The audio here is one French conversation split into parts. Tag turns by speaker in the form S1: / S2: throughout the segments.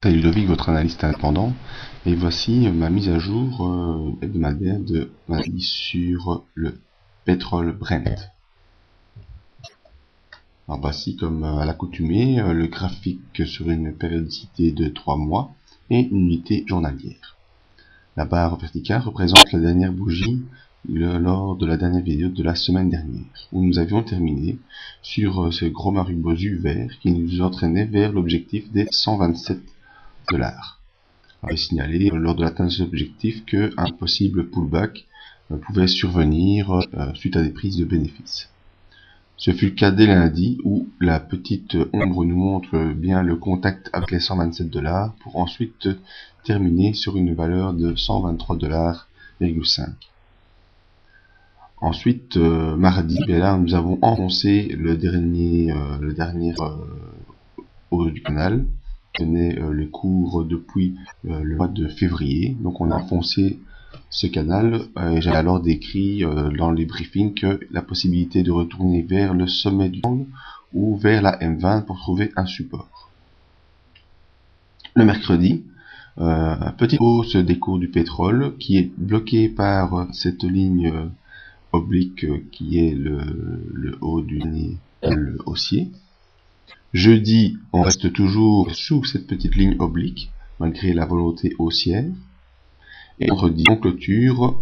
S1: Salut Ludovic, votre analyste indépendant, et voici ma mise à jour hebdomadaire de ma vie sur le pétrole Brent. Alors voici comme à l'accoutumée le graphique sur une périodicité de 3 mois et une unité journalière. La barre verticale représente la dernière bougie lors de la dernière vidéo de la semaine dernière, où nous avions terminé sur ce gros marubozu vert qui nous entraînait vers l'objectif des 127 $. On avait signalé lors de l'atteinte de cet objectif qu'un possible pullback pouvait survenir suite à des prises de bénéfices. Ce fut le cas dès lundi où la petite ombre nous montre bien le contact avec les 127 $ pour ensuite terminer sur une valeur de 123,5 $. Ensuite, mardi, là nous avons enfoncé le dernier haut du canal. Tenait les cours depuis le mois de février, donc on a enfoncé ce canal et j'ai alors décrit dans les briefings que la possibilité de retourner vers le sommet du triangle ou vers la M20 pour trouver un support. Le mercredi, petite hausse des cours du pétrole qui est bloquée par cette ligne oblique qui est le haut du le haussier. Jeudi, on reste toujours sous cette petite ligne oblique, malgré la volonté haussière. Et vendredi, on clôture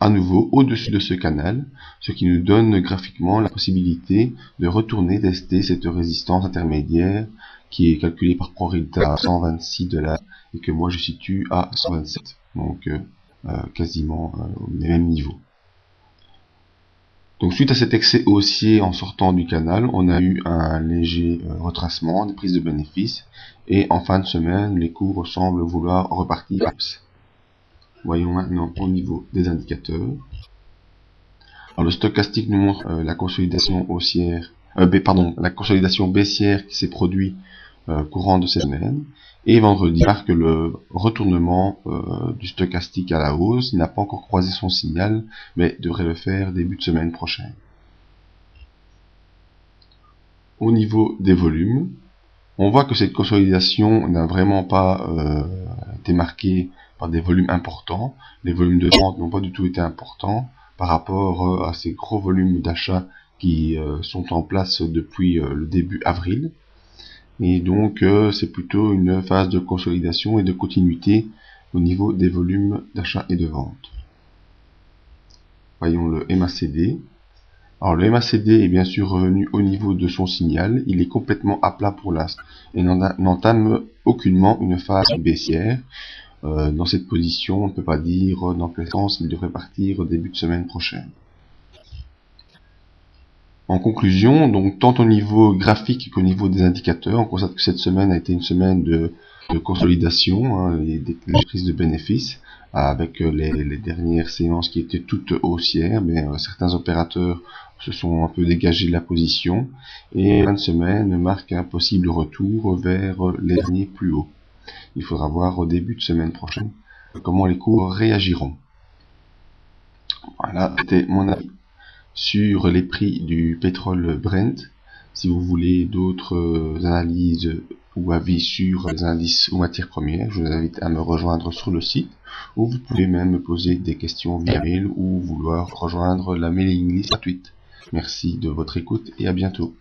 S1: à nouveau au-dessus de ce canal, ce qui nous donne graphiquement la possibilité de retourner tester cette résistance intermédiaire qui est calculée par ProRata à 126 $ et que moi je situe à 127, donc quasiment au même niveau. Donc suite à cet excès haussier en sortant du canal, on a eu un léger retracement des prises de bénéfices et en fin de semaine, les cours semblent vouloir repartir. Voyons maintenant au niveau des indicateurs. Alors le stochastique nous montre la consolidation haussière, la consolidation baissière qui s'est produite courant de cette semaine. Et vendredi marque le retournement du stochastique à la hausse. Il n'a pas encore croisé son signal, mais devrait le faire début de semaine prochaine. Au niveau des volumes, on voit que cette consolidation n'a vraiment pas été marquée par des volumes importants. Les volumes de vente n'ont pas du tout été importants par rapport à ces gros volumes d'achat qui sont en place depuis le début avril. Et donc c'est plutôt une phase de consolidation et de continuité au niveau des volumes d'achat et de vente. Voyons le MACD. Alors le MACD est bien sûr revenu au niveau de son signal, il est complètement à plat pour l'instant et n'entame aucunement une phase baissière. Dans cette position, on ne peut pas dire dans quel sens il devrait partir au début de semaine prochaine. En conclusion, donc tant au niveau graphique qu'au niveau des indicateurs, on constate que cette semaine a été une semaine de consolidation, des prises de bénéfices, avec les dernières séances qui étaient toutes haussières, mais certains opérateurs se sont un peu dégagés de la position, et la fin de semaine marque un possible retour vers les derniers plus hauts. Il faudra voir au début de semaine prochaine comment les cours réagiront. Voilà, c'était mon avis sur les prix du pétrole Brent. Si vous voulez d'autres analyses ou avis sur les indices ou matières premières, je vous invite à me rejoindre sur le site, ou vous pouvez même me poser des questions via mail ou vouloir rejoindre la mailing list gratuite. Merci de votre écoute et à bientôt.